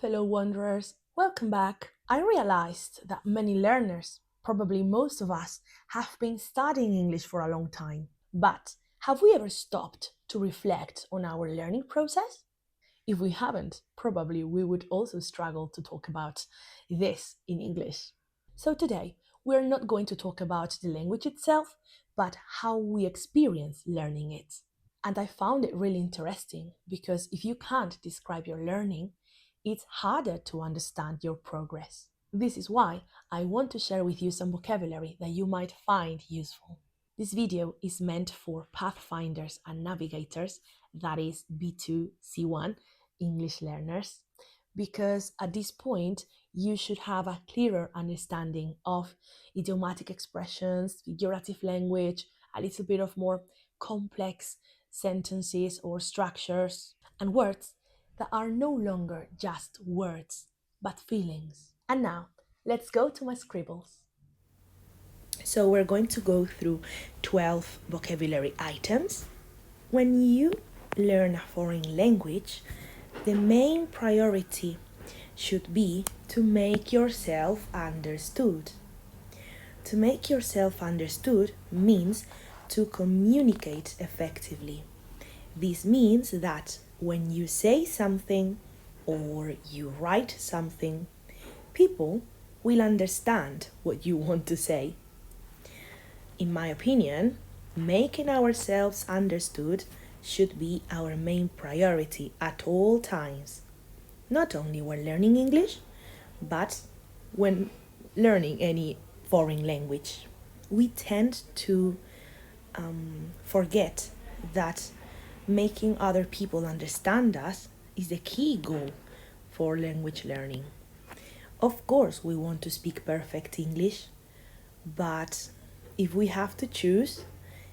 fellow wanderers, welcome back. I realized that many learners, probably most of us, have been studying English for a long time. But have we ever stopped to reflect on our learning process? If we haven't, probably we would also struggle to talk about this in English. So today, we're not going to talk about the language itself, but how we experience learning it. And I found it really interesting because if you can't describe your learning, it's harder to understand your progress. This is why I want to share with you some vocabulary that you might find useful. This video is meant for pathfinders and navigators, that is B2, C1, English learners, because at this point you should have a clearer understanding of idiomatic expressions, figurative language, a little bit of more complex sentences or structures, and words that are no longer just words but feelings. And now, let's go to my scribbles. So, we're going to go through 12 vocabulary items. When you learn a foreign language, the main priority should be to make yourself understood. To make yourself understood means to communicate effectively. This means that when you say something or you write something, people will understand what you want to say. In my opinion, making ourselves understood should be our main priority at all times. Not only when learning English, but when learning any foreign language. We tend to forget that making other people understand us is the key goal for language learning. Of course, we want to speak perfect English, but if we have to choose,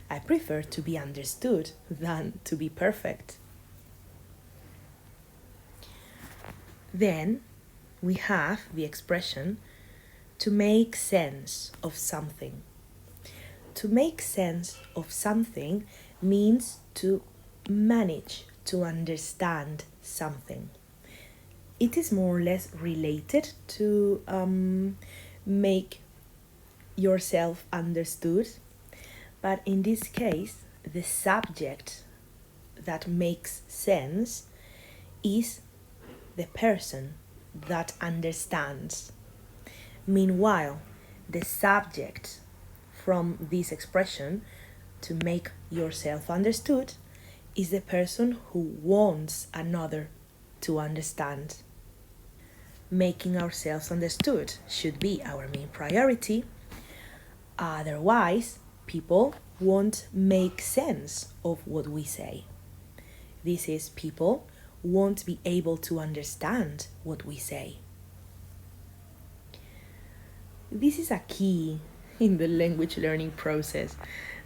I prefer to be understood than to be perfect. Then we have the expression to make sense of something. To make sense of something means to manage to understand something. It is more or less related to make yourself understood, but in this case, the subject that makes sense is the person that understands. Meanwhile, the subject from this expression, to make yourself understood, is the person who wants another to understand. Making ourselves understood should be our main priority. Otherwise, people won't make sense of what we say. This is, people won't be able to understand what we say. This is a key in the language learning process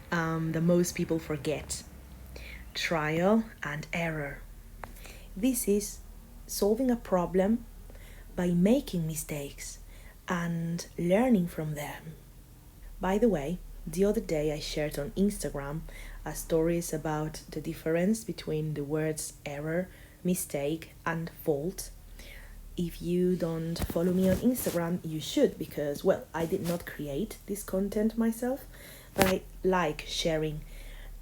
that most people forget. Trial and error. This is solving a problem by making mistakes and learning from them. By the way, the other day I shared on Instagram stories about the difference between the words error, mistake, and fault. If you don't follow me on Instagram, you should, because, well, I did not create this content myself, but I like sharing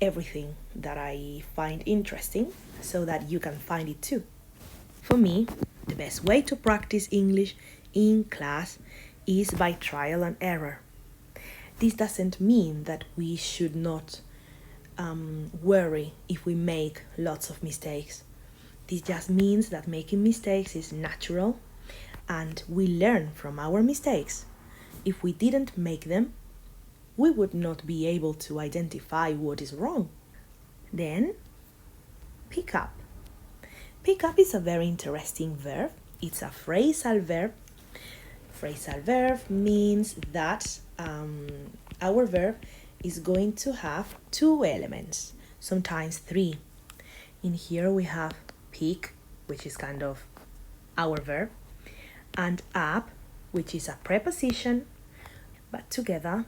everything that I find interesting so that you can find it too. For me, the best way to practice English in class is by trial and error. This doesn't mean that we should not worry if we make lots of mistakes. This just means that making mistakes is natural and we learn from our mistakes. If we didn't make them, we would not be able to identify what is wrong. Then, pick up. Pick up is a very interesting verb. It's a phrasal verb. Phrasal verb means that our verb is going to have two elements, sometimes three. In here we have pick, which is kind of our verb, and up, which is a preposition, but together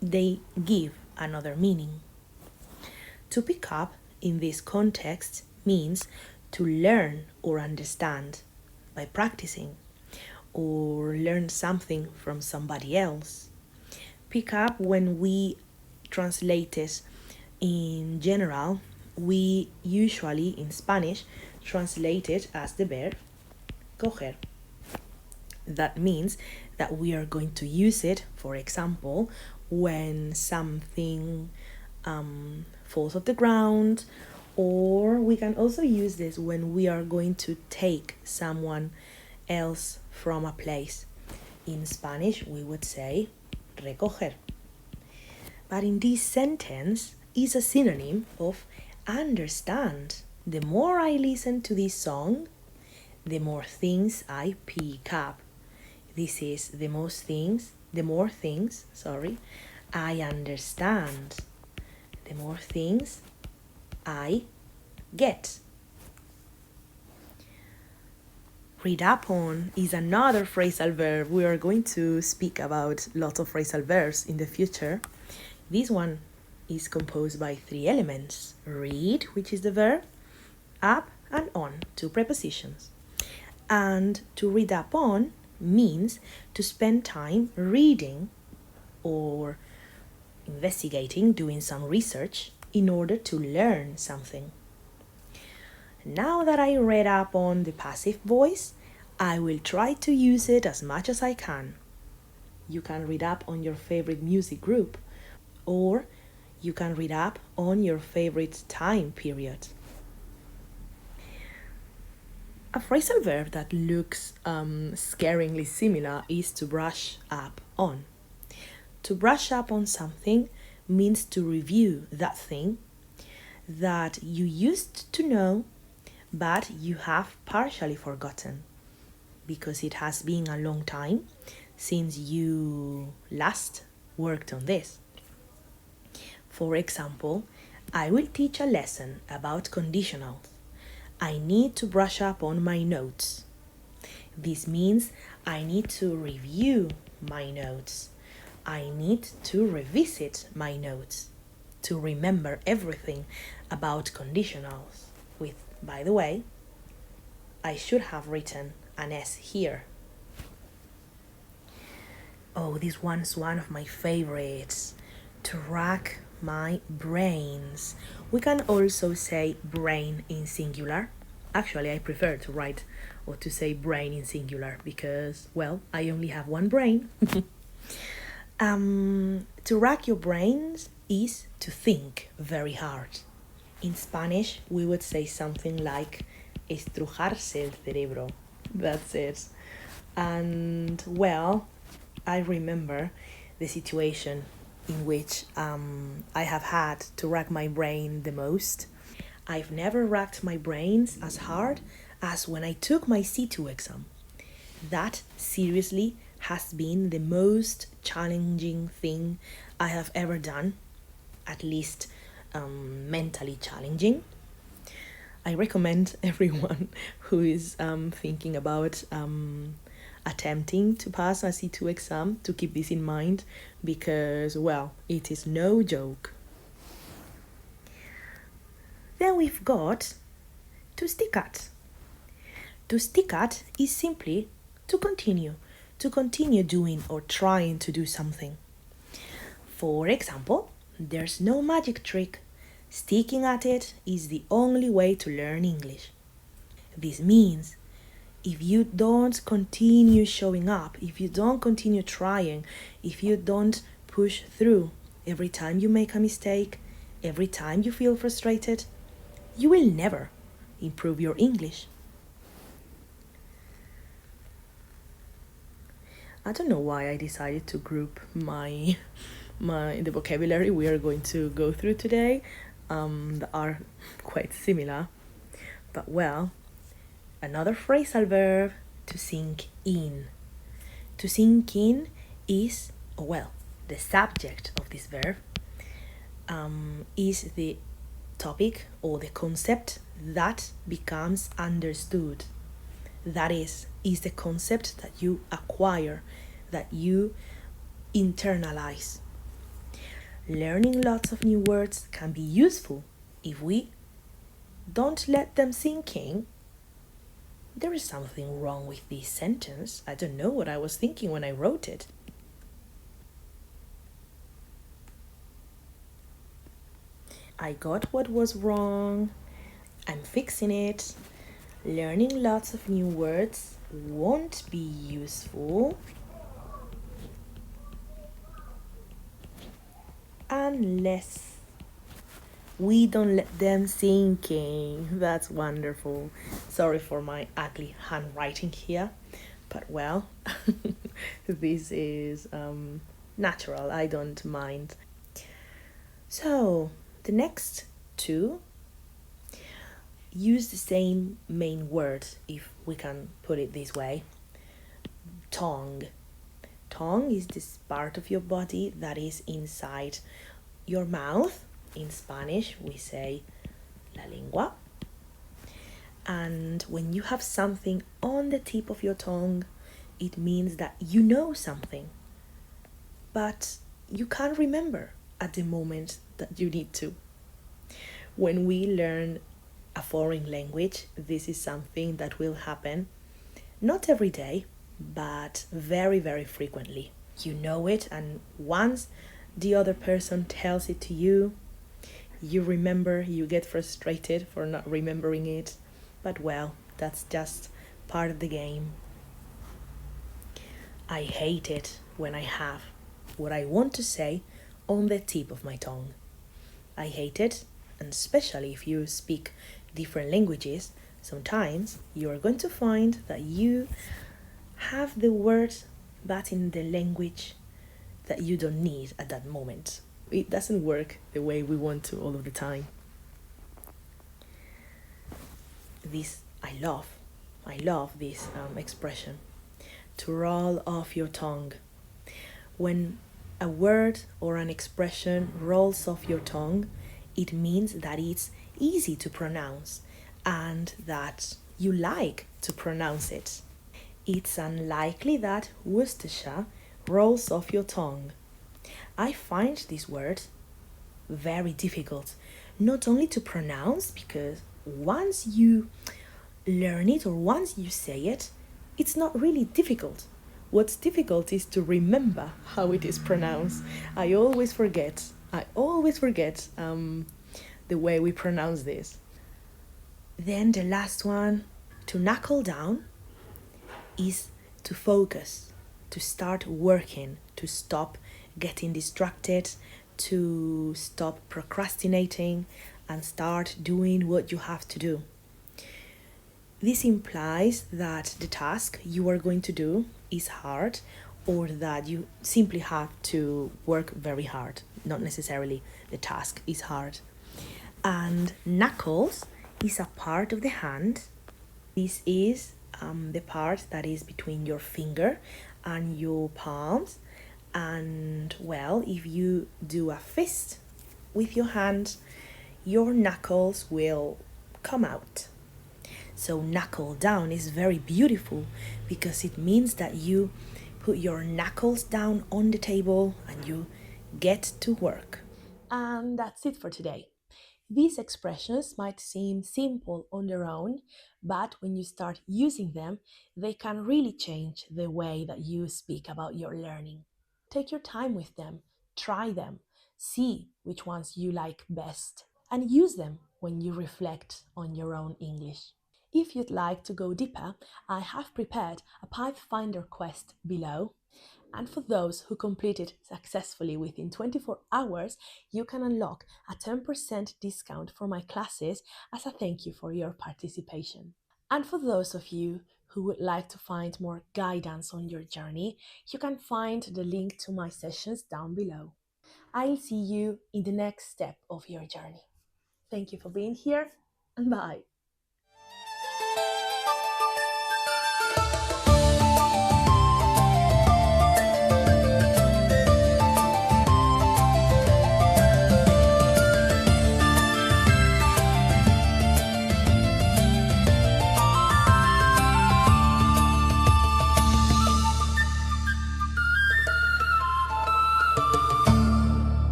they give another meaning. To pick up in this context means to learn or understand by practicing, or learn something from somebody else. Pick up, when we translate it in general, we usually in Spanish translate it as the verb coger. That means that we are going to use it, for example, when something falls off the ground, or we can also use this when we are going to take someone else from a place. In Spanish, we would say recoger. But in this sentence is a synonym of understand. The more I listen to this song, the more things I pick up. This is the more things I understand. The more things I get. Read up on is another phrasal verb. We are going to speak about lots of phrasal verbs in the future. This one is composed by 3 elements. Read, which is the verb, up and on, 2 prepositions. And to read up on means to spend time reading or investigating, doing some research in order to learn something. Now that I read up on the passive voice, I will try to use it as much as I can. You can read up on your favorite music group, or you can read up on your favorite time period. A phrasal verb that looks scaringly similar is to brush up on. To brush up on something means to review that thing that you used to know, but you have partially forgotten because it has been a long time since you last worked on this. For example, I will teach a lesson about conditionals. I need to brush up on my notes. This means I need to review my notes. I need to revisit my notes to remember everything about conditionals. With, by the way, I should have written an S here. Oh, this one's one of my favorites. To rack my brains. We can also say brain in singular. Actually, I prefer to write or to say brain in singular because, well, I only have one brain. To rack your brains is to think very hard. In Spanish, we would say something like estrujarse el cerebro. That's it. And, well, I remember the situation in which I have had to rack my brain the most. I've never racked my brains as hard as when I took my C2 exam. That, seriously, has been the most challenging thing I have ever done, at least mentally challenging. I recommend everyone who is thinking about attempting to pass a C2 exam to keep this in mind because, well, it is no joke. Then we've got to stick at. To stick at is simply to continue doing or trying to do something. For example, there's no magic trick. Sticking at it is the only way to learn English. This means if you don't continue showing up, if you don't continue trying, if you don't push through every time you make a mistake, every time you feel frustrated, you will never improve your English. I don't know why I decided to group the vocabulary we are going to go through today that are quite similar. But, well, another phrasal verb, to sink in. To sink in is, the subject of this verb is the topic or the concept that becomes understood. That is the concept that you acquire, that you internalize. Learning lots of new words can be useful if we don't let them sink in. There is something wrong with this sentence. I don't know what I was thinking when I wrote it. I got what was wrong. I'm fixing it. Learning lots of new words won't be useful unless we don't let them sink in. That's wonderful. Sorry for my ugly handwriting here, but well, this is natural. I don't mind. So, the next two use the same main word, if we can put it this way. Tongue. Tongue is this part of your body that is inside your mouth. In Spanish, we say la lengua. And when you have something on the tip of your tongue, it means that you know something, but you can't remember at the moment that you need to. When we learn a foreign language, this is something that will happen not every day, but very, very frequently. You know it, and once the other person tells it to you, you remember, you get frustrated for not remembering it, but well, that's just part of the game. I hate it when I have what I want to say on the tip of my tongue. I hate it, and especially if you speak different languages, sometimes you are going to find that you have the word but in the language that you don't need at that moment. It doesn't work the way we want to all of the time. This I love. I love this expression. To roll off your tongue. When a word or an expression rolls off your tongue, it means that it's easy to pronounce and that you like to pronounce it. It's unlikely that Worcestershire rolls off your tongue. I find this word very difficult, not only to pronounce, because once you learn it or once you say it, it's not really difficult. What's difficult is to remember how it is pronounced. I always forget. The way we pronounce this. Then the last one, to knuckle down, is to focus, to start working, to stop getting distracted, to stop procrastinating, and start doing what you have to do. This implies that the task you are going to do is hard, or that you simply have to work very hard. Not necessarily the task is hard. And knuckles is a part of the hand. This is the part that is between your finger and your palms. And well, if you do a fist with your hand, your knuckles will come out. So knuckle down is very beautiful because it means that you put your knuckles down on the table and you get to work. And that's it for today. These expressions might seem simple on their own, but when you start using them, they can really change the way that you speak about your learning. Take your time with them, try them, see which ones you like best, and use them when you reflect on your own English. If you'd like to go deeper, I have prepared a Pathfinder quest below. And for those who complete it successfully within 24 hours, you can unlock a 10% discount for my classes as a thank you for your participation. And for those of you who would like to find more guidance on your journey, you can find the link to my sessions down below. I'll see you in the next step of your journey. Thank you for being here, and bye.